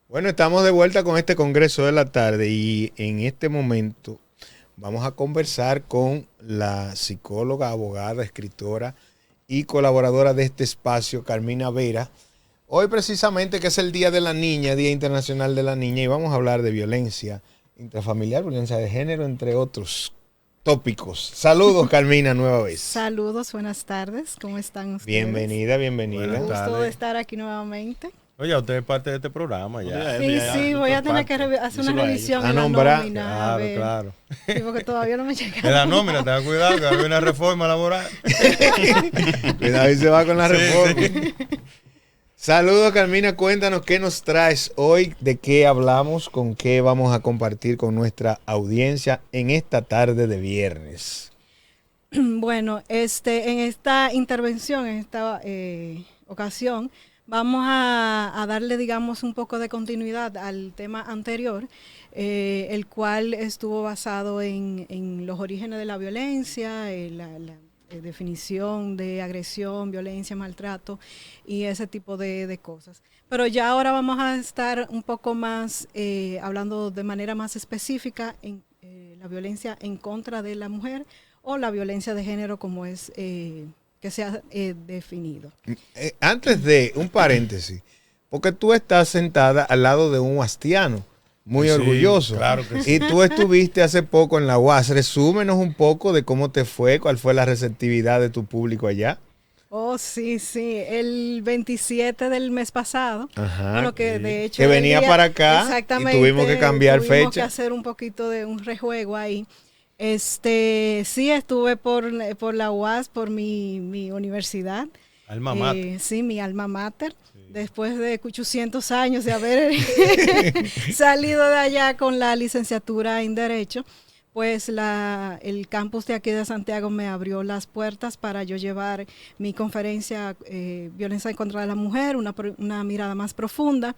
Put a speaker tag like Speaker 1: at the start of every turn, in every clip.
Speaker 1: Bueno, estamos de vuelta con este Congreso de la Tarde y en este momento vamos a conversar con la psicóloga, abogada, escritora y colaboradora de este espacio, Carmina Vera. Hoy precisamente que es el Día de la Niña, Día Internacional de la Niña, y vamos a hablar de violencia intrafamiliar, violencia de género, entre otros tópicos. Saludos, Carmina, nueva vez.
Speaker 2: Saludos, buenas tardes, ¿cómo están ustedes?
Speaker 1: Bienvenida, bienvenida.
Speaker 2: Un gusto de estar aquí nuevamente.
Speaker 3: Oye, usted es parte de este programa ya.
Speaker 2: Sí, voy a tener que hacer una revisión en la nómina.
Speaker 3: Claro.
Speaker 2: Sí, porque todavía no me llega.
Speaker 3: En la nómina, ten cuidado que hay una reforma laboral.
Speaker 1: Cuidado y se va con la reforma. Sí. Saludos, Carmina, cuéntanos qué nos traes hoy, de qué hablamos, con qué vamos a compartir con nuestra audiencia en esta tarde de viernes.
Speaker 2: Bueno, en esta intervención, en esta ocasión, vamos a darle, digamos, un poco de continuidad al tema anterior, el cual estuvo basado en los orígenes de la violencia, la definición de agresión, violencia, maltrato y ese tipo de cosas. Pero ya ahora vamos a estar un poco más hablando de manera más específica en la violencia en contra de la mujer o la violencia de género como es que se ha definido.
Speaker 1: Antes de un paréntesis, porque tú estás sentada al lado de un hastiano muy orgulloso.
Speaker 3: Claro que sí.
Speaker 1: Y tú estuviste hace poco en la UAS. Resúmenos un poco de cómo te fue, cuál fue la receptividad de tu público allá.
Speaker 2: Oh, sí, el 27 del mes pasado.
Speaker 1: Ajá,
Speaker 2: bueno, que de hecho
Speaker 1: que venía para acá
Speaker 2: exactamente,
Speaker 1: y tuvimos que cambiar fecha.
Speaker 2: Tuvimos que hacer un poquito de un rejuego ahí. Sí, estuve por la UAS, por mi universidad.
Speaker 3: Alma mater.
Speaker 2: Sí, mi alma mater. Sí. Después de 800 años de haber salido de allá con la licenciatura en Derecho, pues el campus de aquí de Santiago me abrió las puertas para yo llevar mi conferencia Violencia en contra de la mujer, una mirada más profunda.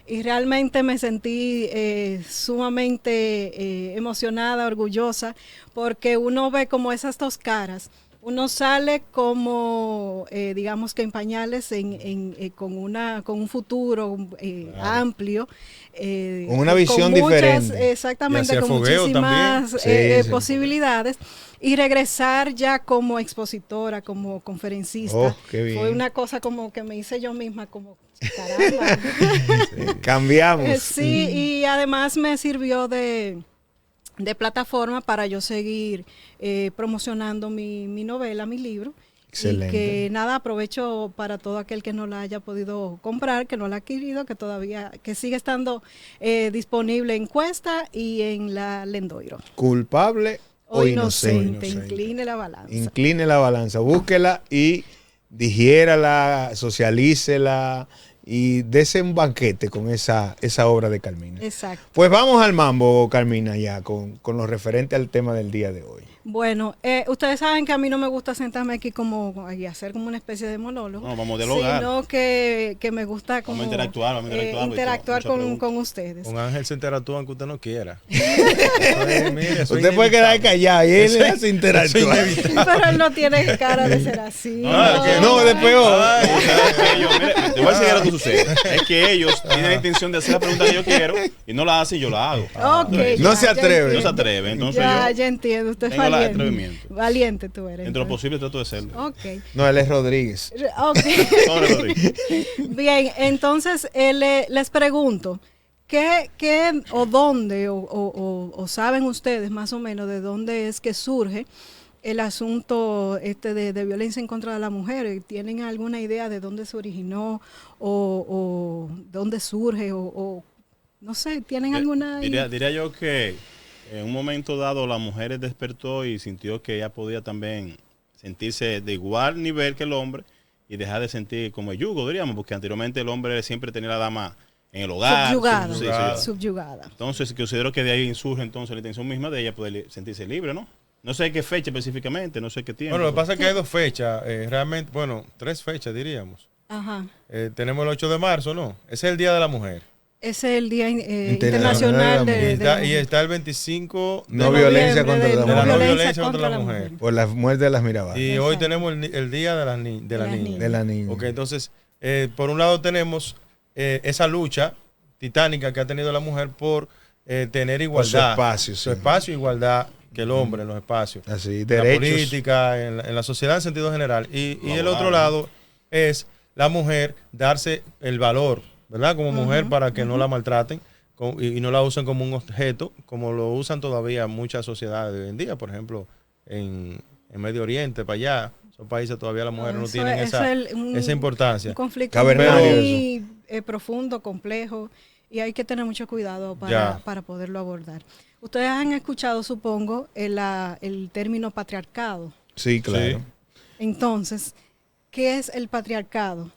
Speaker 2: Y realmente me sentí sumamente emocionada, orgullosa, porque uno ve como esas dos caras. Uno sale como, digamos que en pañales, con un futuro claro, amplio.
Speaker 1: Con una visión diferente.
Speaker 2: Exactamente, con muchísimas posibilidades. Y regresar ya como expositora, como conferencista.
Speaker 1: Oh, qué bien.
Speaker 2: Fue una cosa como que me hice yo misma, como caramba.
Speaker 1: Sí, cambiamos.
Speaker 2: Sí, y además me sirvió de plataforma para yo seguir promocionando mi novela, mi libro.
Speaker 1: Excelente.
Speaker 2: Y que nada, aprovecho para todo aquel que no la haya podido comprar, que no la ha adquirido, que sigue estando disponible en Cuesta y en la Lendoiro.
Speaker 1: Culpable o inocente.
Speaker 2: Incline la balanza.
Speaker 1: Incline la balanza. Búsquela y digiérala, socialícela y dese un banquete con esa obra de Carmina.
Speaker 2: Exacto.
Speaker 1: Pues vamos al mambo, Carmina, ya con lo referente al tema del día de hoy.
Speaker 2: Bueno, ustedes saben que a mí no me gusta sentarme aquí y hacer como una especie de monólogo.
Speaker 3: No, vamos a dialogar.
Speaker 2: Sino que me gusta como
Speaker 3: vamos a
Speaker 2: interactuar con ustedes.
Speaker 3: Con Ángel se interactúa aunque usted no quiera.
Speaker 1: Usted puede quedar callado y él hace interactuar.
Speaker 2: Pero él no tiene cara de ser así.
Speaker 1: No, de peor.
Speaker 4: Mire, te voy a enseñar lo que sucede. Es que ellos tienen la intención de hacer la pregunta que yo quiero y no la hacen y yo la hago.
Speaker 2: Okay,
Speaker 1: no se atreve.
Speaker 4: No se atreve. Entonces
Speaker 2: ya entiendo. Usted es valiente. Valiente tú eres.
Speaker 4: Dentro de lo posible trato de serlo.
Speaker 2: Okay.
Speaker 1: No, él es Rodríguez.
Speaker 2: Okay.
Speaker 4: Rodríguez.
Speaker 2: Bien, entonces les pregunto, ¿qué o dónde o saben ustedes más o menos de dónde es que surge el asunto de violencia en contra de la mujer? ¿Tienen alguna idea de dónde se originó o dónde surge o no sé, tienen alguna idea?
Speaker 4: Diría yo que en un momento dado la mujer despertó y sintió que ella podía también sentirse de igual nivel que el hombre y dejar de sentir como el yugo, diríamos, porque anteriormente el hombre siempre tenía a la dama en el hogar.
Speaker 2: Subyugada.
Speaker 4: Entonces considero que de ahí surge entonces la intención misma de ella poder sentirse libre, ¿no? No sé qué fecha específicamente, no sé qué tiempo.
Speaker 3: Bueno, lo que pasa es que hay dos fechas, realmente, bueno, 3 fechas diríamos.
Speaker 2: Ajá.
Speaker 3: Tenemos el 8 de marzo, ¿no? Ese es el Día de la Mujer.
Speaker 2: Ese es el Día Internacional
Speaker 3: y está el 25
Speaker 1: no violencia contra la mujer.
Speaker 3: No violencia contra la mujer.
Speaker 1: Por la muerte de las Mirabajas.
Speaker 3: Y hoy tenemos el Día de la Niña.
Speaker 1: De la niña.
Speaker 3: Ok, entonces, por un lado tenemos esa lucha titánica que ha tenido la mujer por tener igualdad.
Speaker 1: Su
Speaker 3: Su espacio, igualdad que el hombre en los espacios.
Speaker 1: Así,
Speaker 3: En
Speaker 1: derechos.
Speaker 3: la política, en la sociedad en sentido general. Y el otro lado es la mujer darse el valor, ¿verdad? Como mujer para que no la maltraten y no la usen como un objeto, como lo usan todavía muchas sociedades de hoy en día. Por ejemplo, en Medio Oriente, para allá, esos países todavía las mujeres no tienen esa importancia.
Speaker 2: Un conflicto
Speaker 1: Cavernario,
Speaker 2: muy profundo, complejo, y hay que tener mucho cuidado para poderlo abordar. Ustedes han escuchado, supongo, el término patriarcado.
Speaker 1: Sí, claro.
Speaker 3: Sí.
Speaker 2: Entonces, ¿qué es el patriarcado?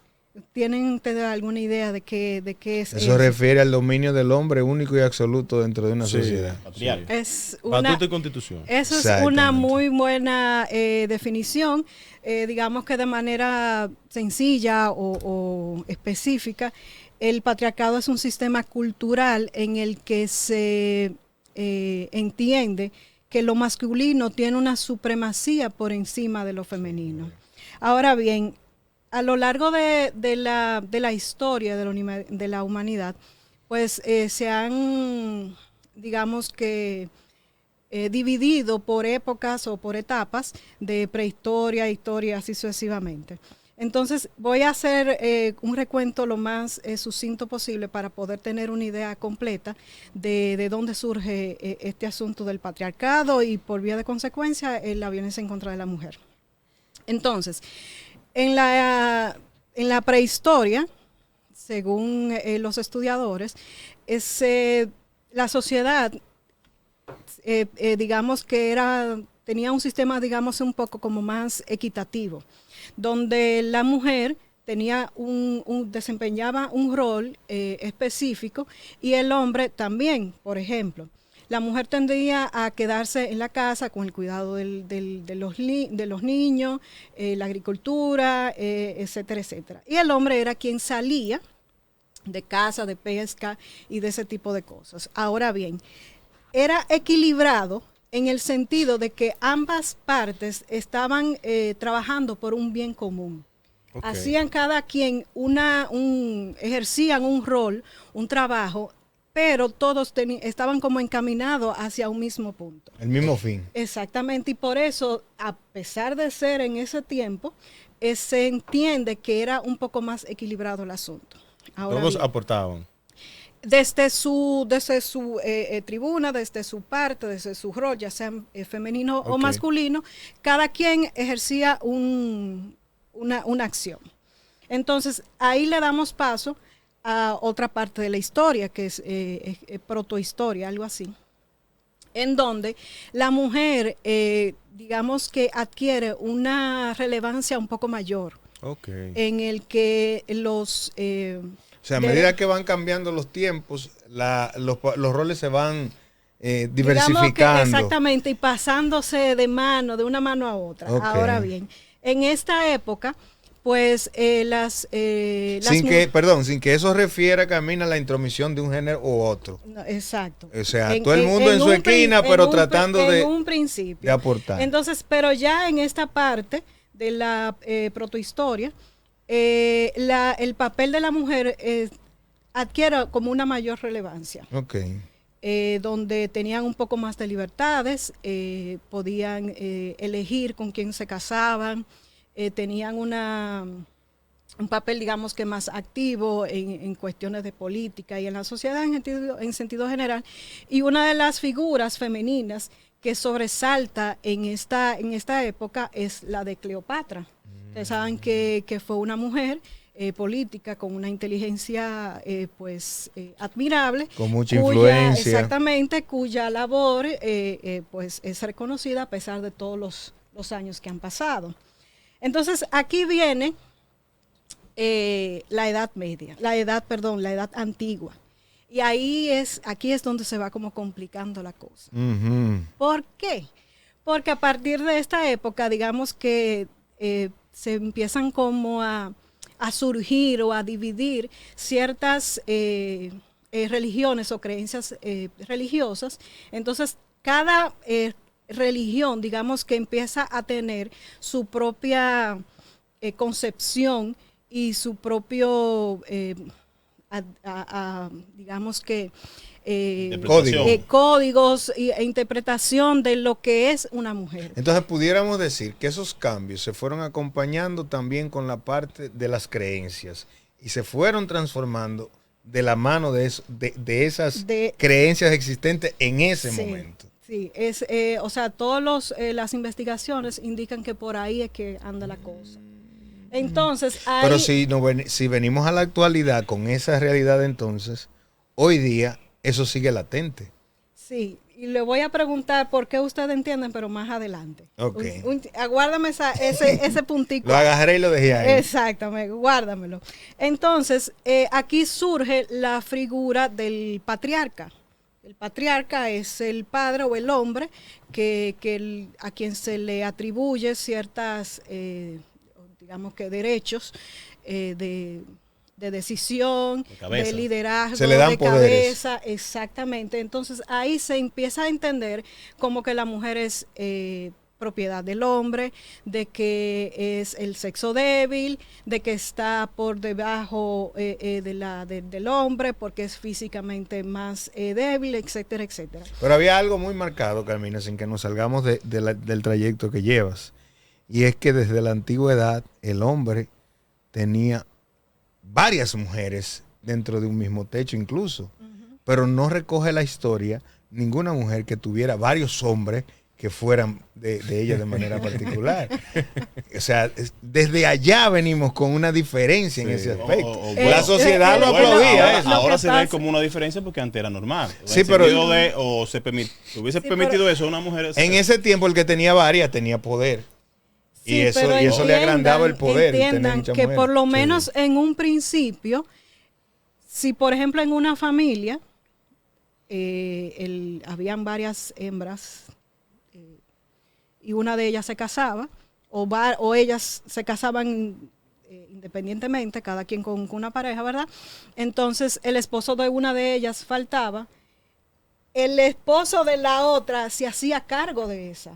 Speaker 2: ¿Tienen ustedes alguna idea de qué es
Speaker 1: Eso
Speaker 2: eso?
Speaker 1: refiere al dominio del hombre único y absoluto dentro de una sociedad.
Speaker 4: Patriarca.
Speaker 2: Es una,
Speaker 3: Batuta y Constitución.
Speaker 2: Eso es
Speaker 1: Exactamente.
Speaker 2: una muy buena definición, digamos que de manera sencilla o específica. El patriarcado es un sistema cultural en el que se entiende que lo masculino tiene una supremacía por encima de lo femenino. Ahora bien, a lo largo de la historia de la humanidad, pues se han, digamos que, dividido por épocas o por etapas de prehistoria, historia, así sucesivamente. Entonces voy a hacer un recuento lo más sucinto posible para poder tener una idea completa de dónde surge este asunto del patriarcado y por vía de consecuencia la violencia en contra de la mujer. Entonces, en la prehistoria, según los estudiadores, la sociedad, digamos que tenía un sistema, digamos, un poco como más equitativo, donde la mujer desempeñaba un rol específico y el hombre también. Por ejemplo, la mujer tendría a quedarse en la casa con el cuidado de los niños, la agricultura, etcétera, etcétera. Y el hombre era quien salía de caza, de pesca y de ese tipo de cosas. Ahora bien, era equilibrado en el sentido de que ambas partes estaban trabajando por un bien común. Okay. Hacían cada quien ejercían un rol, un trabajo, pero todos estaban como encaminados hacia un mismo punto.
Speaker 1: El mismo fin.
Speaker 2: Exactamente, y por eso, a pesar de ser en ese tiempo, se entiende que era un poco más equilibrado el asunto. Ahora
Speaker 3: todos
Speaker 2: bien,
Speaker 3: aportaban.
Speaker 2: Desde su tribuna, desde su parte, desde su rol, ya sea femenino o masculino, cada quien ejercía una acción. Entonces, ahí le damos paso a otra parte de la historia, que es protohistoria, algo así, en donde la mujer, digamos que adquiere una relevancia un poco mayor, en el que o sea,
Speaker 1: a medida que van cambiando los tiempos, los roles se van diversificando.
Speaker 2: Exactamente, y pasándose de una mano a otra. Okay. Ahora bien, en esta época, pues sin
Speaker 1: que eso refiera, Carmina, a la intromisión de un género u otro.
Speaker 2: No, exacto.
Speaker 1: O sea, todo el mundo en su esquina, pero tratando de aportar.
Speaker 2: Entonces, pero ya en esta parte de la protohistoria, el papel de la mujer adquiere como una mayor relevancia. Donde tenían un poco más de libertades, podían elegir con quién se casaban, tenían un papel, digamos que más activo en cuestiones de política y en la sociedad en sentido general. Y una de las figuras femeninas que sobresalta en esta época es la de Cleopatra. Ustedes saben que fue una mujer política con una inteligencia admirable.
Speaker 1: Con mucha influencia.
Speaker 2: Exactamente, cuya labor pues es reconocida a pesar de todos los años que han pasado. Entonces, aquí viene la edad antigua. Y aquí es donde se va como complicando la cosa. ¿Por qué? Porque a partir de esta época, digamos que se empiezan como a surgir o a dividir ciertas religiones o creencias religiosas. Entonces, cada religión, digamos que empieza a tener su propia concepción y su propio digamos que,
Speaker 1: códigos
Speaker 2: e interpretación de lo que es una mujer.
Speaker 1: Entonces pudiéramos decir que esos cambios se fueron acompañando también con la parte de las creencias y se fueron transformando de la mano de esas creencias existentes en ese momento.
Speaker 2: Sí, o sea, las investigaciones indican que por ahí es que anda la cosa. Entonces,
Speaker 1: pero si venimos a la actualidad con esa realidad, entonces, hoy día eso sigue latente.
Speaker 2: Sí, y le voy a preguntar por qué ustedes entienden, pero más adelante.
Speaker 1: Okay.
Speaker 2: Aguárdame ese puntico.
Speaker 1: Lo agarré y lo dejé ahí.
Speaker 2: Exactamente, guárdamelo. Entonces, aquí surge la figura del patriarca. El patriarca es el padre o el hombre a quien se le atribuye ciertas, digamos que derechos de decisión, de liderazgo,
Speaker 1: se le dan
Speaker 2: de
Speaker 1: poderes.
Speaker 2: cabeza, exactamente. Entonces ahí se empieza a entender como que la mujer es propiedad del hombre, de que es el sexo débil, de que está por debajo del hombre porque es físicamente más débil, etcétera, etcétera.
Speaker 1: Pero había algo muy marcado, Carmina, sin que nos salgamos del trayecto que llevas, y es que desde la antigüedad el hombre tenía varias mujeres dentro de un mismo techo incluso, pero no recoge la historia ninguna mujer que tuviera varios hombres que fueran de ella de manera particular. O sea, desde allá venimos con una diferencia en ese aspecto. La sociedad lo aplaudía.
Speaker 4: Ahora se ve como una diferencia porque antes era normal.
Speaker 1: Sí, pero
Speaker 4: hubiese permitido eso a una mujer.
Speaker 1: En ese tiempo el que tenía varias tenía poder.
Speaker 2: Sí,
Speaker 1: y eso le agrandaba el poder.
Speaker 2: Entiendan que mujeres, por lo menos en un principio, si por ejemplo en una familia habían varias hembras y una de ellas se casaba, o ellas se casaban independientemente, cada quien con una pareja, ¿verdad? Entonces el esposo de una de ellas faltaba, el esposo de la otra se hacía cargo de esa.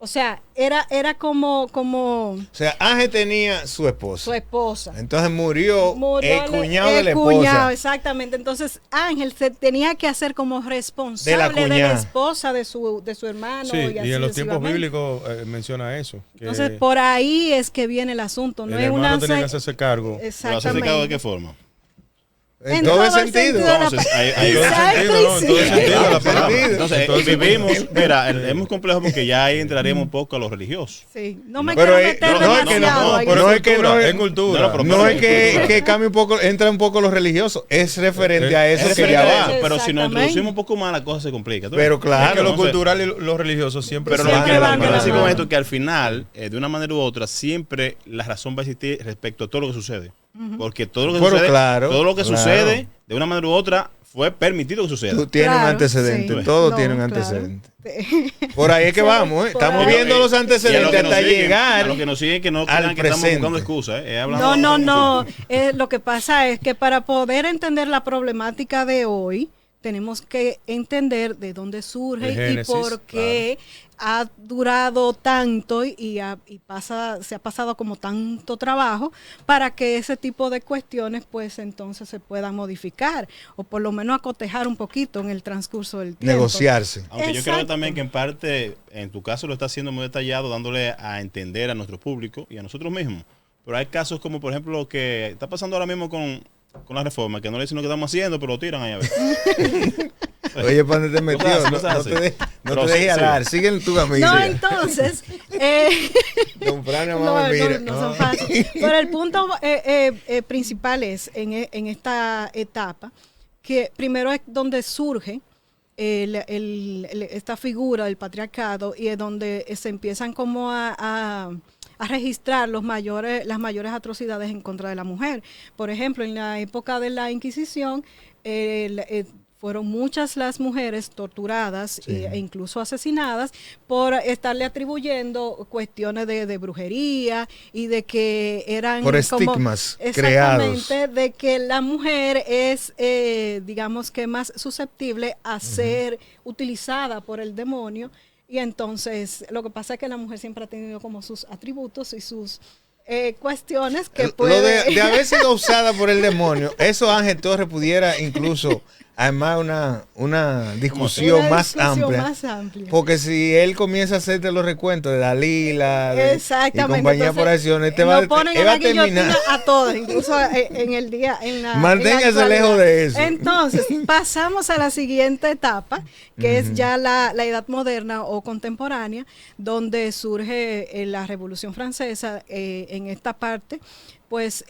Speaker 2: O sea, era como... O
Speaker 1: sea, Ángel tenía su esposa.
Speaker 2: Su esposa.
Speaker 1: Entonces murió el cuñado de la esposa. Cuñado,
Speaker 2: exactamente. Entonces Ángel se tenía que hacer como responsable de la esposa de su hermano.
Speaker 3: Sí, y en los tiempos bíblicos menciona eso.
Speaker 2: Entonces por ahí es que viene el asunto. No
Speaker 3: el hermano tenía que hacerse cargo.
Speaker 2: Exactamente.
Speaker 4: ¿Hacerse cargo de qué forma?
Speaker 1: En todo el sentido.
Speaker 4: Entonces, hay todo el sentido de la palabra. Entonces, vivimos, mira, es muy complejo porque ya ahí entraríamos un poco a lo religioso.
Speaker 2: Sí, no me quiero meter demasiado ahí.
Speaker 1: No es que no es
Speaker 3: cultura.
Speaker 1: No es que cambie un poco, entra un poco lo religioso, es referente a eso que ya va.
Speaker 4: Pero si nos introducimos un poco más, la cosa se complica.
Speaker 1: Pero claro.
Speaker 3: Es que lo cultural y lo religioso siempre
Speaker 4: van a decir esto que al final, de una manera u otra, siempre la razón va a existir respecto a todo lo que sucede. Porque todo lo que sucede, de una manera u otra, fue permitido que suceda.
Speaker 1: Tú tienes un antecedente, todo tiene un antecedente. Por ahí es que vamos, estamos viendo los antecedentes hasta llegar.
Speaker 4: A los que nos siguen, que no crean que estamos buscando excusas.
Speaker 2: No. Lo que pasa es que para poder entender la problemática de hoy, tenemos que entender de dónde surge Génesis, y por qué ha durado tanto y se ha pasado como tanto trabajo para que ese tipo de cuestiones pues entonces se puedan modificar o por lo menos acotejar un poquito en el transcurso del tiempo.
Speaker 1: Negociarse.
Speaker 4: Aunque yo creo también que en parte, en tu caso lo está haciendo muy detallado, dándole a entender a nuestro público y a nosotros mismos. Pero hay casos como por ejemplo lo que está pasando ahora mismo con la reforma, que no le dicen lo que estamos haciendo, pero lo tiran ahí a ver.
Speaker 1: Oye, ¿para dónde te metió? No te dejes hablar. Sigue tu camino.
Speaker 2: No, entonces...
Speaker 1: Don Fran,
Speaker 2: no son fáciles. Pero el punto principal es, en esta etapa, que primero es donde surge esta figura del patriarcado y es donde se empiezan como a registrar las mayores atrocidades en contra de la mujer. Por ejemplo, en la época de la Inquisición, fueron muchas las mujeres torturadas e incluso asesinadas por estarle atribuyendo cuestiones de brujería y de que eran
Speaker 1: por estigmas
Speaker 2: exactamente
Speaker 1: creados.
Speaker 2: De que la mujer es digamos que más susceptible a ser utilizada por el demonio. Y entonces lo que pasa es que la mujer siempre ha tenido como sus atributos y sus cuestiones que
Speaker 1: Lo
Speaker 2: pueden...
Speaker 1: de haber sido usada por el demonio, eso Ángel Torres pudiera incluso armar una discusión,
Speaker 2: Una
Speaker 1: más,
Speaker 2: discusión
Speaker 1: amplia,
Speaker 2: más amplia.
Speaker 1: porque si él comienza a hacerte los recuentos de Dalila y
Speaker 2: Exactamente.
Speaker 1: compañía
Speaker 2: Entonces,
Speaker 1: por acciones, te
Speaker 2: nos
Speaker 1: va,
Speaker 2: ponen
Speaker 1: él
Speaker 2: a
Speaker 1: va
Speaker 2: la
Speaker 1: a terminar.
Speaker 2: guillotina a todos, incluso en el día,
Speaker 1: Manténgase
Speaker 2: en la actualidad.
Speaker 1: lejos de eso.
Speaker 2: Entonces, pasamos a la siguiente etapa, que es ya la edad moderna o contemporánea, donde surge la Revolución Francesa. En esta parte, pues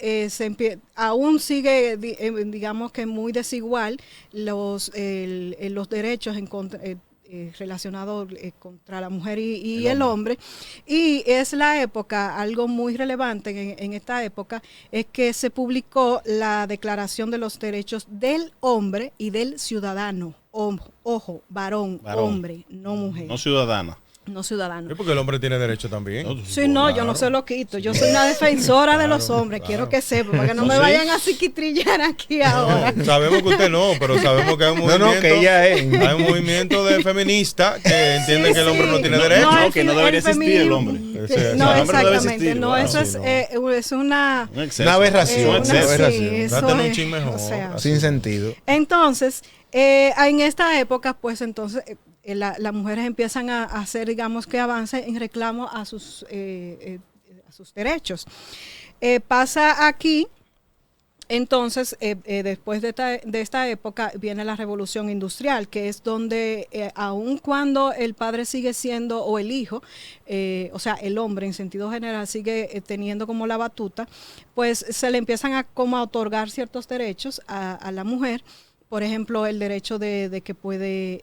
Speaker 2: aún sigue, digamos que muy desigual los derechos relacionados contra la mujer y el hombre. Y es la época, algo muy relevante en esta época, es que se publicó la Declaración de los Derechos del Hombre y del Ciudadano. Ojo, varón, hombre, no mujer.
Speaker 4: No ciudadana.
Speaker 2: No ciudadano.
Speaker 3: Es porque el hombre tiene derecho también.
Speaker 2: Sí, no, yo no se lo quito. Yo soy una defensora de los hombres. Quiero que sepan, para que no me vayan a psiquitrillar aquí ahora.
Speaker 3: No, sabemos que usted no, pero sabemos que hay un movimiento.
Speaker 1: que ella es.
Speaker 3: Hay un movimiento de feminista que entiende que el hombre no tiene derecho.
Speaker 2: No,
Speaker 4: que no debería existir el hombre.
Speaker 2: No,
Speaker 4: el hombre no debe
Speaker 2: exactamente.
Speaker 4: existir,
Speaker 2: No,
Speaker 4: ¿verdad?
Speaker 2: eso
Speaker 3: Sí,
Speaker 2: es una...
Speaker 4: Un exceso.
Speaker 1: Una aberración,
Speaker 4: Un
Speaker 2: una-
Speaker 4: exceso.
Speaker 1: una aberración.
Speaker 2: sí, eso
Speaker 3: Traten un
Speaker 2: es,
Speaker 3: chin mejor.
Speaker 2: o sea.
Speaker 1: Sin sentido.
Speaker 2: Entonces, en esta época, pues entonces las mujeres empiezan a hacer, digamos, que avance en reclamo a sus derechos. Pasa aquí, entonces, después de esta época viene la Revolución Industrial, que es donde, aun cuando el padre sigue siendo, o el hijo, o sea, el hombre en sentido general sigue teniendo como la batuta, pues se le empiezan a otorgar ciertos derechos a la mujer. Por ejemplo, el derecho de que puede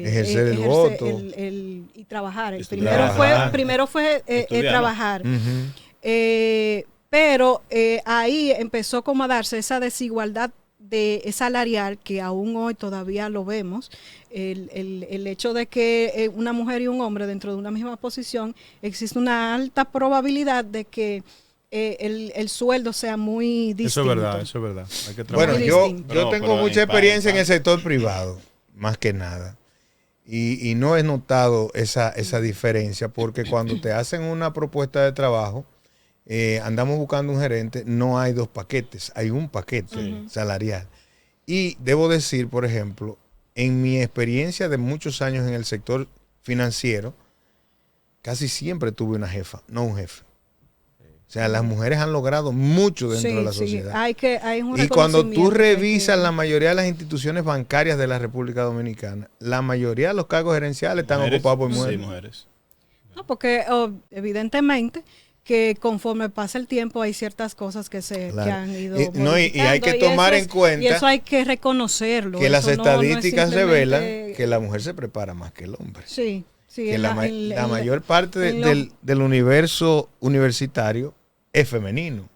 Speaker 1: Ejercer el voto.
Speaker 2: Y trabajar.
Speaker 1: Estudiar.
Speaker 2: Primero fue
Speaker 4: Estudiar,
Speaker 2: trabajar.
Speaker 1: Ujú.
Speaker 2: Pero ahí empezó como a darse esa desigualdad salarial que aún hoy todavía lo vemos. El hecho de que una mujer y un hombre dentro de una misma posición, existe una alta probabilidad de que el sueldo sea muy distinto.
Speaker 3: Eso es verdad. Hay que trabajar.
Speaker 1: Bueno,
Speaker 2: Muy
Speaker 1: yo
Speaker 2: distinto.
Speaker 1: tengo
Speaker 4: Pero
Speaker 1: mucha
Speaker 4: en
Speaker 1: experiencia en
Speaker 4: paz.
Speaker 1: el sector privado, más que nada. Y no he notado esa diferencia, porque cuando te hacen una propuesta de trabajo, andamos buscando un gerente, no hay dos paquetes, hay un paquete salarial. Y debo decir, por ejemplo, en mi experiencia de muchos años en el sector financiero, casi siempre tuve una jefa, no un jefe. O sea, las mujeres han logrado mucho dentro de la sociedad.
Speaker 2: Hay un
Speaker 1: Y cuando tú
Speaker 2: reconocimiento
Speaker 1: revisas
Speaker 2: que-
Speaker 1: la mayoría de las instituciones bancarias de la República Dominicana, la mayoría de los cargos gerenciales están
Speaker 4: Mujeres,
Speaker 1: ocupados por
Speaker 4: Sí,
Speaker 1: mujeres.
Speaker 4: mujeres.
Speaker 2: No, porque evidentemente que conforme pasa el tiempo hay ciertas cosas que
Speaker 1: Claro.
Speaker 2: han ido
Speaker 1: Y hay que
Speaker 2: modificando,
Speaker 1: tomar
Speaker 2: eso
Speaker 1: en cuenta
Speaker 2: y eso hay que reconocerlo.
Speaker 1: que las
Speaker 2: Eso no es
Speaker 1: estadísticas
Speaker 2: simplemente-
Speaker 1: revelan que la mujer se prepara más que el hombre.
Speaker 2: sí,
Speaker 1: Que
Speaker 2: en
Speaker 1: la mayor parte
Speaker 2: en lo-
Speaker 1: del universo universitario es femenino.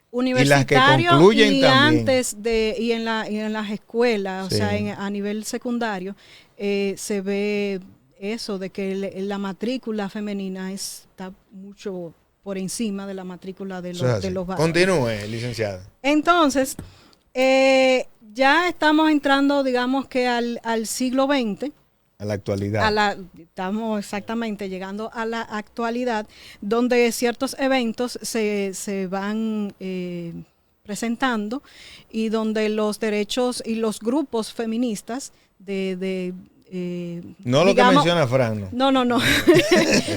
Speaker 2: universitario
Speaker 1: concluyen
Speaker 2: y
Speaker 1: también.
Speaker 2: antes de y en las escuelas,
Speaker 1: Sí.
Speaker 2: o sea, a nivel secundario se ve eso de que la matrícula femenina está mucho por encima de la matrícula de
Speaker 1: Eso es así.
Speaker 2: los varones.
Speaker 1: Continúe, licenciada.
Speaker 2: Entonces, ya estamos entrando, digamos que al siglo XX.
Speaker 1: A la actualidad.
Speaker 2: Estamos exactamente llegando a la actualidad, donde ciertos eventos se van presentando y donde los derechos y los grupos feministas
Speaker 1: No lo que menciona Fran, no.
Speaker 2: No.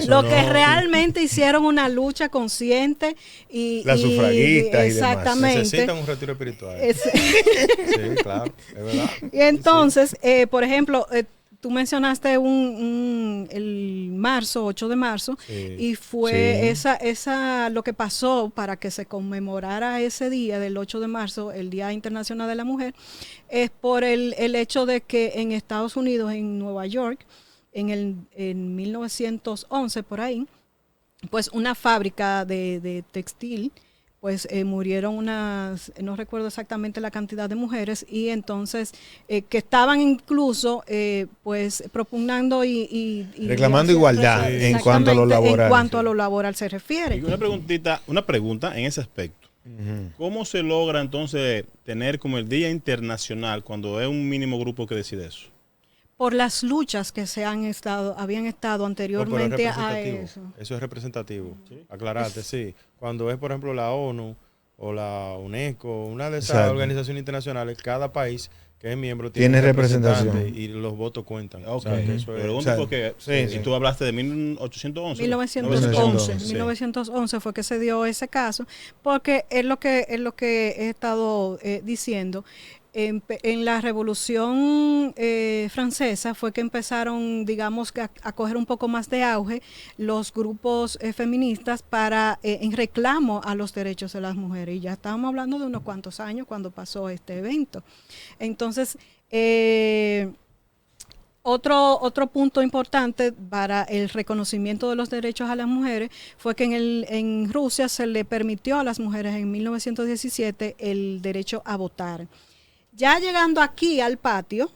Speaker 2: Lo que realmente hicieron una lucha consciente y
Speaker 1: Las sufragistas y demás.
Speaker 2: exactamente.
Speaker 3: Necesitan un retiro espiritual.
Speaker 2: Es-
Speaker 3: Sí, claro, es verdad.
Speaker 2: Y entonces, por ejemplo, tú mencionaste el marzo, 8 de marzo,
Speaker 3: Sí.
Speaker 2: y fue
Speaker 1: Sí.
Speaker 2: esa lo que pasó para que se conmemorara ese día del 8 de marzo, el Día Internacional de la Mujer, es por el hecho de que en Estados Unidos, en Nueva York, en 1911, por ahí, pues una fábrica de textil, pues murieron no recuerdo exactamente la cantidad de mujeres, y entonces que estaban incluso pues propugnando y
Speaker 1: Reclamando igualdad en cuanto a lo laboral.
Speaker 2: En cuanto a
Speaker 1: Sí.
Speaker 2: lo laboral se refiere.
Speaker 4: Y una pregunta en ese aspecto. ¿Cómo se logra entonces tener como el Día Internacional cuando es un mínimo grupo que decide eso?
Speaker 2: por las luchas que habían estado anteriormente a eso.
Speaker 3: Eso es representativo. ¿Sí? Aclarate, sí. Cuando es, por ejemplo, la ONU o la UNESCO, una de esas organizaciones internacionales, cada país que es miembro tiene
Speaker 1: representación
Speaker 3: y los votos cuentan.
Speaker 4: Okay.
Speaker 3: O sea, que eso
Speaker 4: pregunto porque si tú hablaste de 1811.
Speaker 2: 1911 fue que se dio ese caso, porque es lo que he estado diciendo. En la Revolución Francesa fue que empezaron, digamos, a coger un poco más de auge los grupos feministas para en reclamo a los derechos de las mujeres. Y ya estábamos hablando de unos cuantos años cuando pasó este evento. Entonces, otro punto importante para el reconocimiento de los derechos a las mujeres fue que en Rusia se le permitió a las mujeres en 1917 el derecho a votar. Ya llegando aquí al patio,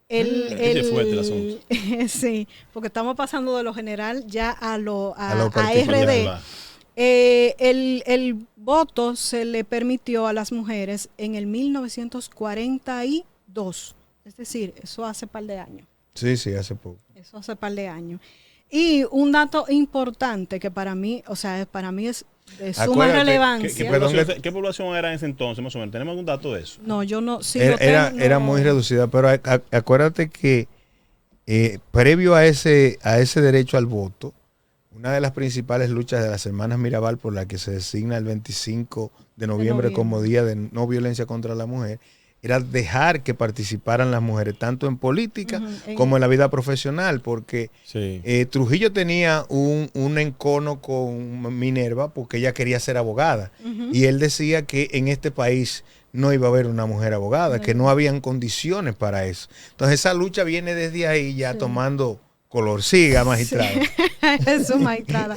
Speaker 4: fuerte el asunto.
Speaker 2: Sí, porque estamos pasando de lo general ya a
Speaker 1: particular.
Speaker 2: RD. El voto se le permitió a las mujeres en el 1942, es decir, eso hace par de años.
Speaker 1: Sí, hace poco.
Speaker 2: Eso hace par de años. Y un dato importante que para mí es de suma relevancia.
Speaker 4: ¿Qué población era en ese entonces, más o menos? ¿Tenemos algún dato de eso?
Speaker 2: No, yo no. Sí,
Speaker 1: era muy reducida, pero acuérdate que previo a ese derecho al voto, una de las principales luchas de las hermanas Mirabal, por la que se designa el 25 de noviembre como Día de No Violencia contra la Mujer, era dejar que participaran las mujeres tanto en política como en la vida profesional, porque Trujillo tenía un encono con Minerva porque ella quería ser abogada, y él decía que en este país no iba a haber una mujer abogada, que no habían condiciones para eso. Entonces esa lucha viene desde ahí ya tomando color. Siga, magistrada.
Speaker 2: Eso, magistrada.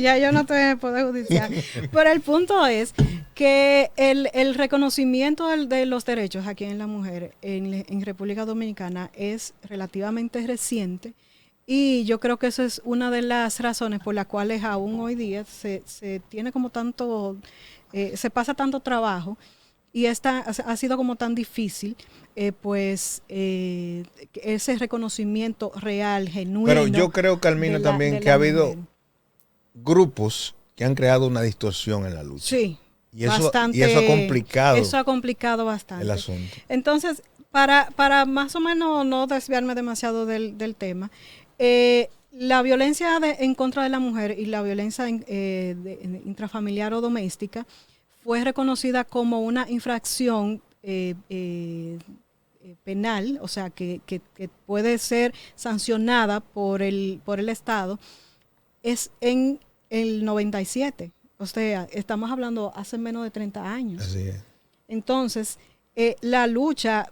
Speaker 2: Ya yo no estoy en el Poder Judicial. Pero el punto es que el reconocimiento de los derechos aquí en la mujer en República Dominicana es relativamente reciente, y yo creo que eso es una de las razones por las cuales aún hoy día se tiene como tanto, se pasa tanto trabajo, y ha sido como tan difícil ese reconocimiento real, genuino.
Speaker 1: Pero yo creo, Carmina, también que ha habido grupos que han creado una distorsión en la lucha.
Speaker 2: Sí,
Speaker 1: y eso ha complicado.
Speaker 2: Eso ha complicado bastante
Speaker 1: el asunto.
Speaker 2: Entonces, para más o menos no desviarme demasiado del tema, la violencia en contra de la mujer y la violencia intrafamiliar o doméstica fue reconocida como una infracción penal, o sea, que puede ser sancionada por el Estado, es en el 97. O sea, estamos hablando hace menos de 30 años.
Speaker 1: Así es.
Speaker 2: Entonces, la lucha,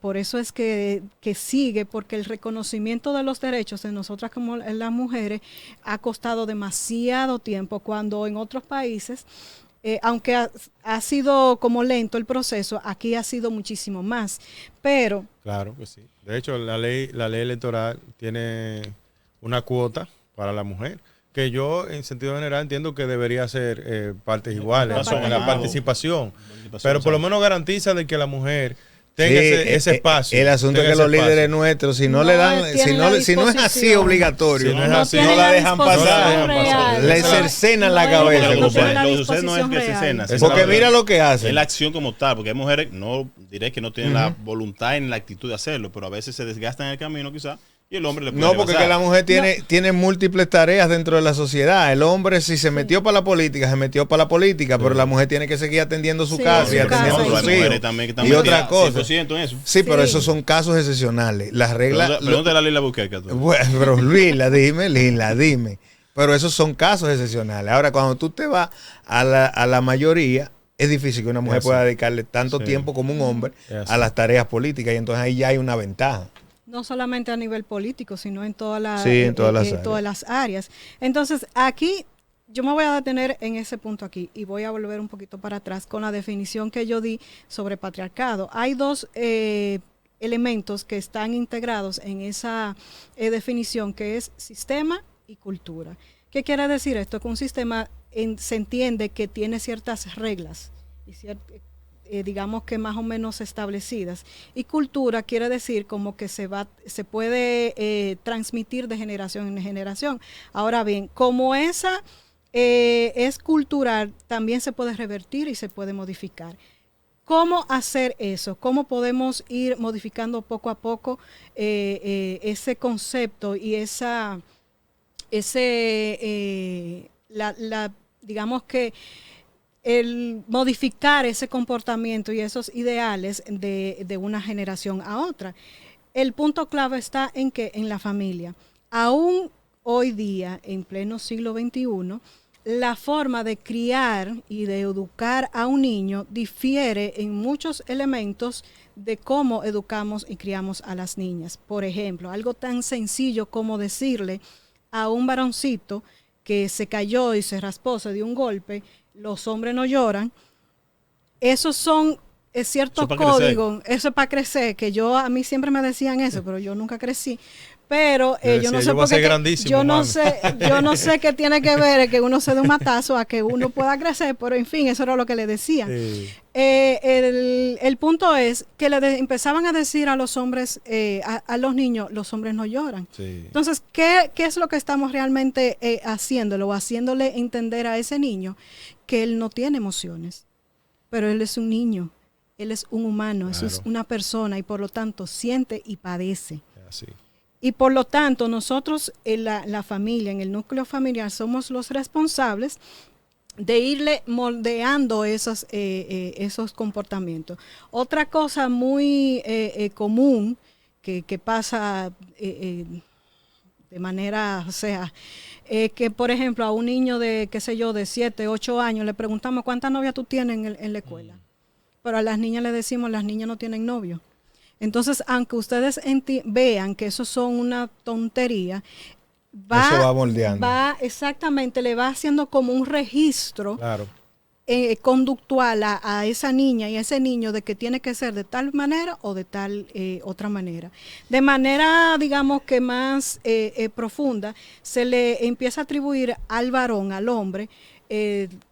Speaker 2: por eso es que sigue, porque el reconocimiento de los derechos de nosotras como las mujeres ha costado demasiado tiempo, cuando en otros países, aunque ha sido como lento el proceso, aquí ha sido muchísimo más. Pero
Speaker 3: claro que sí. De hecho, la ley electoral tiene una cuota para la mujer, que yo en sentido general entiendo que debería ser partes iguales en la participación, pero por lo menos garantiza de que la mujer tenga ese espacio.
Speaker 1: El asunto es que los líderes nuestros, si no le dan, si no es así obligatorio,
Speaker 3: si no es así,
Speaker 1: no la dejan pasar, le cercenan la cabeza.
Speaker 4: Lo que sucede no es que cercenan,
Speaker 1: porque mira lo que hacen.
Speaker 4: Es la acción como tal, porque hay mujeres, no diré que no tienen la voluntad ni la actitud de hacerlo, pero a veces se desgastan en el camino quizás, y el hombre le puede
Speaker 1: porque que la mujer tiene múltiples tareas dentro de la sociedad. El hombre, si se metió para la política, se metió para la política, pero la mujer tiene que seguir atendiendo su casa y atendiendo a sus hijos y otras cosas. Sí, pero esos son casos excepcionales. Las reglas...
Speaker 4: Pregúntale a Lila Buquerque.
Speaker 1: Bueno, pero Lila, dime. Pero esos son casos excepcionales. Ahora, cuando tú te vas a la mayoría, es difícil que una mujer pueda dedicarle tanto tiempo como un hombre a las tareas políticas, y entonces ahí ya hay una ventaja.
Speaker 2: No solamente a nivel político, sino en todas las áreas. Entonces, aquí yo me voy a detener en ese punto aquí, y voy a volver un poquito para atrás con la definición que yo di sobre patriarcado. Hay dos elementos que están integrados en esa definición, que es sistema y cultura. ¿Qué quiere decir esto? Que un sistema se entiende que tiene ciertas reglas y digamos que más o menos establecidas. Y cultura quiere decir como que se puede transmitir de generación en generación. Ahora bien, como esa es cultural, también se puede revertir y se puede modificar. ¿Cómo hacer eso? ¿Cómo podemos ir modificando poco a poco ese concepto y digamos que el modificar ese comportamiento y esos ideales de una generación a otra? El punto clave está en que en la familia, aún hoy día, en pleno siglo XXI, la forma de criar y de educar a un niño difiere en muchos elementos de cómo educamos y criamos a las niñas. Por ejemplo, algo tan sencillo como decirle a un varoncito que se cayó y se raspó, se dio un golpe, los hombres no lloran. Esos son ciertos códigos, eso es para crecer, que a mí siempre me decían eso, pero yo nunca crecí. Pero yo no sé por qué, yo no sé qué tiene que ver que uno se dé un matazo a que uno pueda crecer, pero en fin, eso era lo que le decía. Sí. El punto es que empezaban a decir a los hombres, a los niños, los hombres no lloran. Sí. Entonces, ¿qué es lo que estamos realmente haciéndolo? Haciéndole entender a ese niño que él no tiene emociones, pero él es un niño, él es un humano, claro. Eso es una persona y por lo tanto siente y padece. Así. Y por lo tanto, nosotros en la familia, en el núcleo familiar, somos los responsables de irle moldeando esos comportamientos. Otra cosa muy común que pasa de manera, o sea, que por ejemplo a un niño de, qué sé yo, de 7, 8 años, le preguntamos ¿cuántas novias tú tienes en la escuela? Pero a las niñas le decimos, las niñas no tienen novio. Entonces, aunque ustedes vean que eso son una tontería,
Speaker 1: eso va moldeando.
Speaker 2: Exactamente, le va haciendo como un registro, claro, conductual a esa niña y a ese niño de que tiene que ser de tal manera o de tal otra manera. De manera, digamos que más profunda, se le empieza a atribuir al varón, al hombre,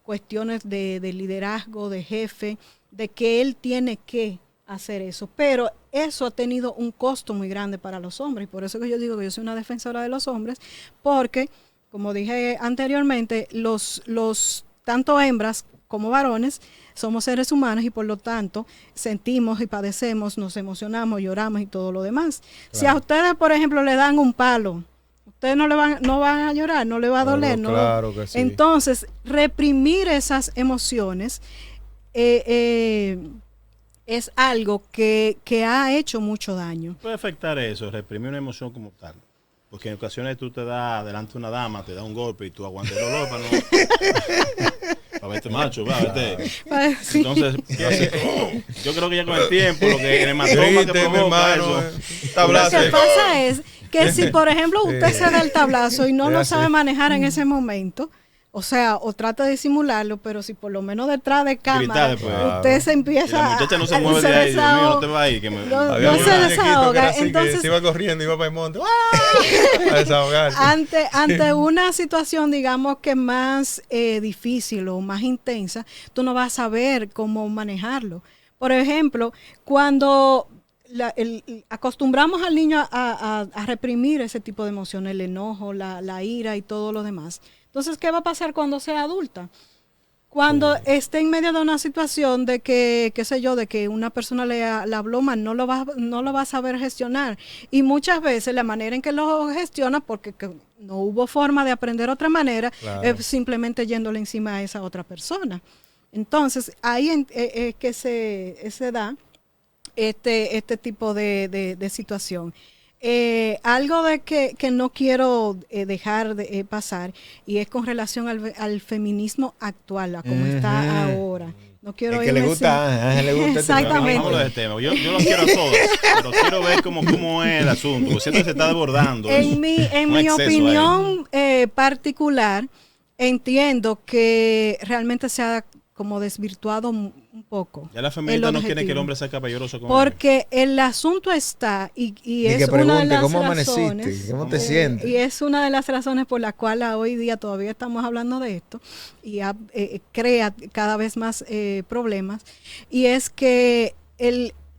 Speaker 2: cuestiones de liderazgo, de jefe, de que él tiene que hacer eso, pero eso ha tenido un costo muy grande para los hombres y por eso que yo digo que yo soy una defensora de los hombres, porque como dije anteriormente, los tanto hembras como varones somos seres humanos y por lo tanto sentimos y padecemos, nos emocionamos, lloramos y todo lo demás. Claro. Si a ustedes, por ejemplo, le dan un palo, ustedes no van a llorar, no le va a doler,
Speaker 3: claro,
Speaker 2: ¿no?
Speaker 3: Que sí.
Speaker 2: Entonces, reprimir esas emociones es algo que ha hecho mucho daño.
Speaker 4: Puede afectar eso, reprimir una emoción como tal. Porque en ocasiones tú te das delante de una dama, te da un golpe y tú aguantas el dolor para no... para verte macho, va, verte. Sí. Entonces, yo creo que ya con el tiempo, lo que el hematoma que provoca eso...
Speaker 2: Lo que pasa es que si, por ejemplo, usted se da el tablazo y no lo sabe manejar en ese momento... O sea, o trata de disimularlo, pero si por lo menos detrás de cámara usted se empieza
Speaker 4: la muchacha no se mueve de ahí, Dios mío, no te va ahí. Que
Speaker 2: no se desahoga. Entonces,
Speaker 3: se iba corriendo, iba para el monte a desahogarse.
Speaker 2: Ante una situación, digamos que más difícil o más intensa, tú no vas a saber cómo manejarlo. Por ejemplo, cuando acostumbramos al niño a reprimir ese tipo de emociones, el enojo, la ira y todo lo demás. Entonces, ¿qué va a pasar cuando sea adulta? Cuando esté en medio de una situación de que, qué sé yo, de que una persona le habló mal, no lo va a saber gestionar. Y muchas veces la manera en que lo gestiona, porque no hubo forma de aprender otra manera, es simplemente yéndole encima a esa otra persona. Entonces, ahí es que se da este tipo de situación. Algo de que no quiero dejar de pasar y es con relación al feminismo actual, a cómo está ahora. No quiero
Speaker 1: que le gusta, le gusta
Speaker 2: exactamente.
Speaker 4: Vámonos del tema. Yo los quiero a todos, pero quiero ver cómo es el asunto, porque siento que se está desbordando.
Speaker 2: En mi opinión particular, entiendo que realmente se ha como desvirtuado un poco.
Speaker 4: Ya la feminista no quiere que el hombre sea caballeroso con
Speaker 2: porque el asunto está, y es
Speaker 1: que
Speaker 2: una de
Speaker 1: pregunte,
Speaker 2: las
Speaker 1: ¿cómo
Speaker 2: razones,
Speaker 1: amaneciste? ¿Cómo te sientes?
Speaker 2: y es una de las razones por las cuales hoy día todavía estamos hablando de esto, y crea cada vez más problemas, y es que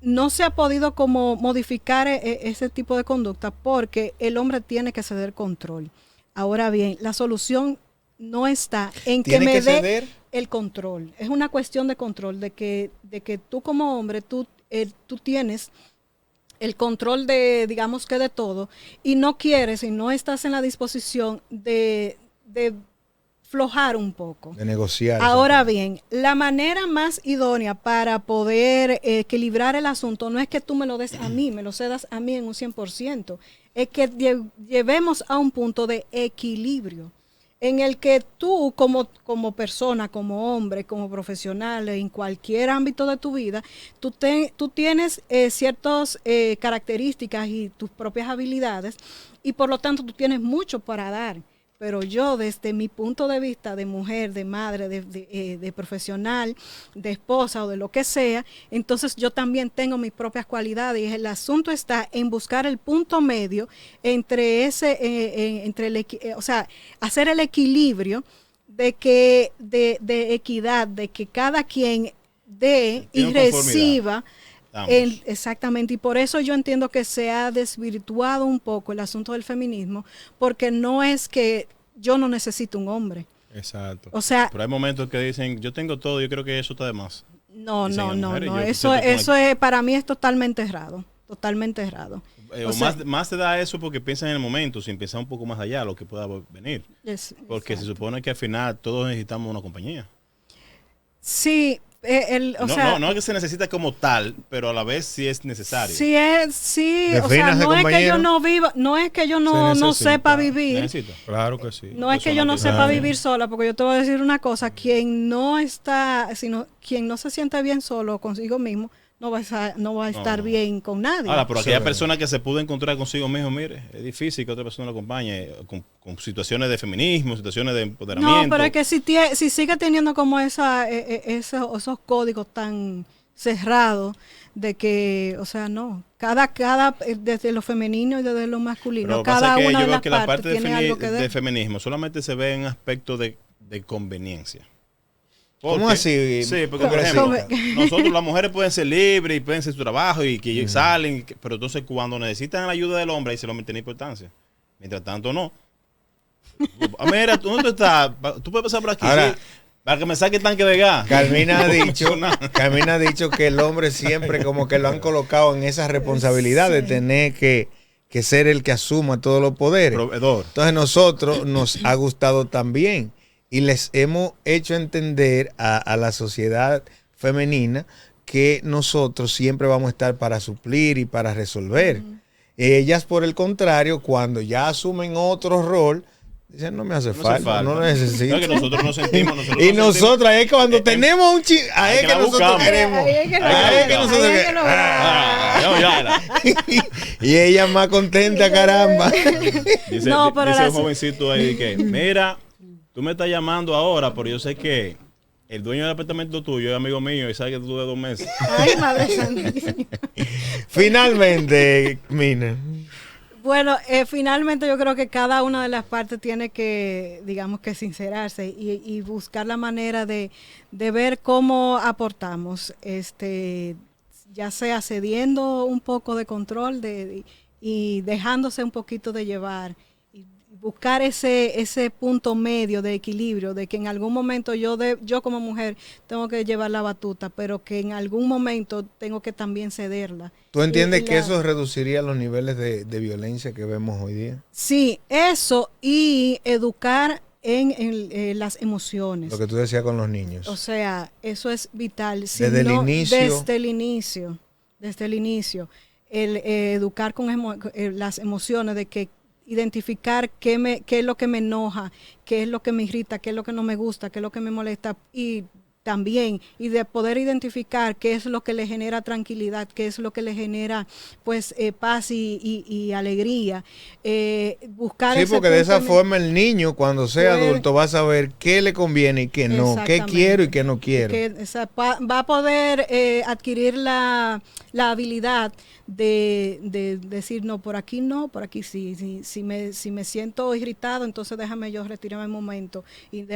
Speaker 2: no se ha podido como modificar ese tipo de conducta porque el hombre tiene que ceder control. Ahora bien, la solución no está en que me dé el control. Es una cuestión de control, de que tú como hombre, tú tienes el control de, digamos que de todo, y no quieres y no estás en la disposición de flojar un poco.
Speaker 1: De negociar.
Speaker 2: Ahora bien, la manera más idónea para poder equilibrar el asunto no es que tú me lo des a mí, me lo cedas a mí en un 100%, es que llevemos a un punto de equilibrio en el que tú como persona, como hombre, como profesional, en cualquier ámbito de tu vida, tú tienes ciertas características y tus propias habilidades, y por lo tanto tú tienes mucho para dar. Pero yo, desde mi punto de vista de mujer, de madre, de profesional, de esposa o de lo que sea, entonces yo también tengo mis propias cualidades, y el asunto está en buscar el punto medio entre o sea, hacer el equilibrio de equidad, de que cada quien dé y reciba. Exactamente, y por eso yo entiendo que se ha desvirtuado un poco el asunto del feminismo, porque no es que yo no necesito un hombre.
Speaker 3: Exacto.
Speaker 2: O sea,
Speaker 4: pero hay momentos que dicen, yo tengo todo, yo creo que eso está de más.
Speaker 2: No, eso es, para mí es totalmente errado, totalmente errado.
Speaker 4: Más te da eso porque piensas en el momento, sin pensar un poco más allá, lo que pueda venir. Porque exacto. Se supone que al final todos necesitamos una compañía.
Speaker 2: Sí.
Speaker 4: No es que se necesita como tal, pero a la vez sí es necesario.
Speaker 2: Sí, o sea, no es que yo no viva, no es que yo no sepa vivir.
Speaker 4: ¿Necesita?
Speaker 3: Claro que sí.
Speaker 2: No es que yo no sepa vivir sola, porque yo te voy a decir una cosa, quien no se siente bien solo consigo mismo, no va a estar bien con nadie.
Speaker 4: Ahora, pero aquella persona que se pudo encontrar consigo mismo, mire, es difícil que otra persona lo acompañe con situaciones de feminismo, situaciones de empoderamiento.
Speaker 2: No, pero es que si sigue teniendo como esos códigos tan cerrados de que, o sea, no, cada desde lo femenino y desde lo masculino,
Speaker 4: pero
Speaker 2: cada una de
Speaker 4: las
Speaker 2: partes
Speaker 4: la parte
Speaker 2: tiene algo que
Speaker 4: de feminismo solamente se ve en aspectos de conveniencia.
Speaker 1: ¿Cómo así?
Speaker 4: Sí, porque por ejemplo, nosotros las mujeres pueden ser libres y pueden hacer su trabajo y que ellos salen, pero entonces cuando necesitan la ayuda del hombre ahí se lo meten importancia. Mientras tanto no. Mira, ¿tú dónde estás? Tú puedes pasar por aquí.
Speaker 1: Ahora,
Speaker 4: ¿sí? Para que me saque el tanque de gas.
Speaker 1: Carmina ha dicho que el hombre siempre como que lo han colocado en esa responsabilidad de tener que ser el que asuma todos los poderes.
Speaker 4: Proveedor.
Speaker 1: Entonces nosotros nos ha gustado también. Y les hemos hecho entender a la sociedad femenina que nosotros siempre vamos a estar para suplir y para resolver. Ellas, por el contrario, cuando ya asumen otro rol, dicen, no me hace falta, no lo necesito.
Speaker 4: No, que nosotros nos sentimos.
Speaker 1: Y nosotros, ahí es cuando tenemos un chico, ahí es que nosotros queremos. Y ella más contenta, caramba.
Speaker 4: Dice un jovencito ahí que, mira, tú me estás llamando ahora, pero yo sé que el dueño del apartamento tuyo es amigo mío y sabe que tú tuve 2 meses.
Speaker 2: Ay, madre santa.
Speaker 1: Finalmente, Mina.
Speaker 2: Bueno, finalmente yo creo que cada una de las partes tiene que, digamos que sincerarse y buscar la manera de ver cómo aportamos, ya sea cediendo un poco de control y dejándose un poquito de llevar. Buscar ese punto medio de equilibrio, de que en algún momento yo como mujer tengo que llevar la batuta, pero que en algún momento tengo que también cederla.
Speaker 1: ¿Tú entiendes que eso reduciría los niveles de violencia que vemos hoy día?
Speaker 2: Sí, eso, y educar en las emociones.
Speaker 1: Lo que tú decías con los niños.
Speaker 2: O sea, eso es vital.
Speaker 1: Desde el
Speaker 2: inicio. El educar con las emociones, de que identificar qué es lo que me enoja, qué es lo que me irrita, qué es lo que no me gusta, qué es lo que me molesta, y también, y de poder identificar qué es lo que le genera tranquilidad, qué es lo que le genera pues paz y alegría. Buscar
Speaker 1: Sí, porque de esa forma el niño cuando sea adulto va a saber qué le conviene y qué no, qué quiero y qué no quiero.
Speaker 2: Va a poder adquirir la habilidad de decir no, por aquí no, por aquí sí. Si me siento irritado, entonces déjame yo retirarme un momento y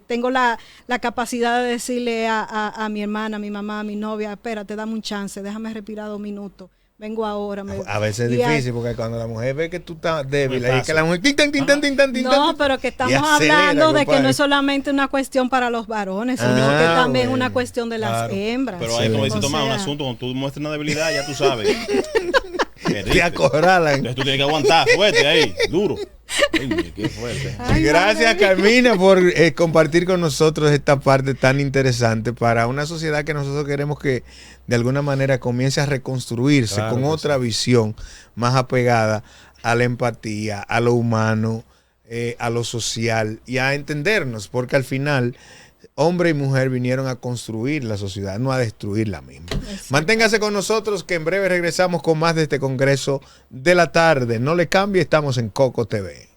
Speaker 2: tengo la capacidad de decirle a mi hermana, a mi mamá, a mi novia, espérate, dame un chance, déjame respirar 2 minutos. Vengo ahora.
Speaker 1: A veces es difícil porque cuando la mujer ve que tú estás débil, es que la mujer
Speaker 2: no, pero que estamos hablando de que no es solamente una cuestión para los varones, sino que también es una cuestión de las hembras.
Speaker 4: Pero ahí, como dice Tomás, un asunto, cuando tú muestras una debilidad, ya tú sabes.
Speaker 1: Te acorralan.
Speaker 4: Entonces tú tienes que aguantar fuerte ahí, duro. Ay, qué fuerte.
Speaker 1: Gracias, Carmina, por compartir con nosotros esta parte tan interesante para una sociedad que nosotros queremos que de alguna manera comience a reconstruirse con otra visión más apegada a la empatía, a lo humano, a lo social y a entendernos, porque al final hombre y mujer vinieron a construir la sociedad, no a destruir la misma. Manténgase con nosotros que en breve regresamos con más de este Congreso de la Tarde. No le cambie, estamos en Coco TV.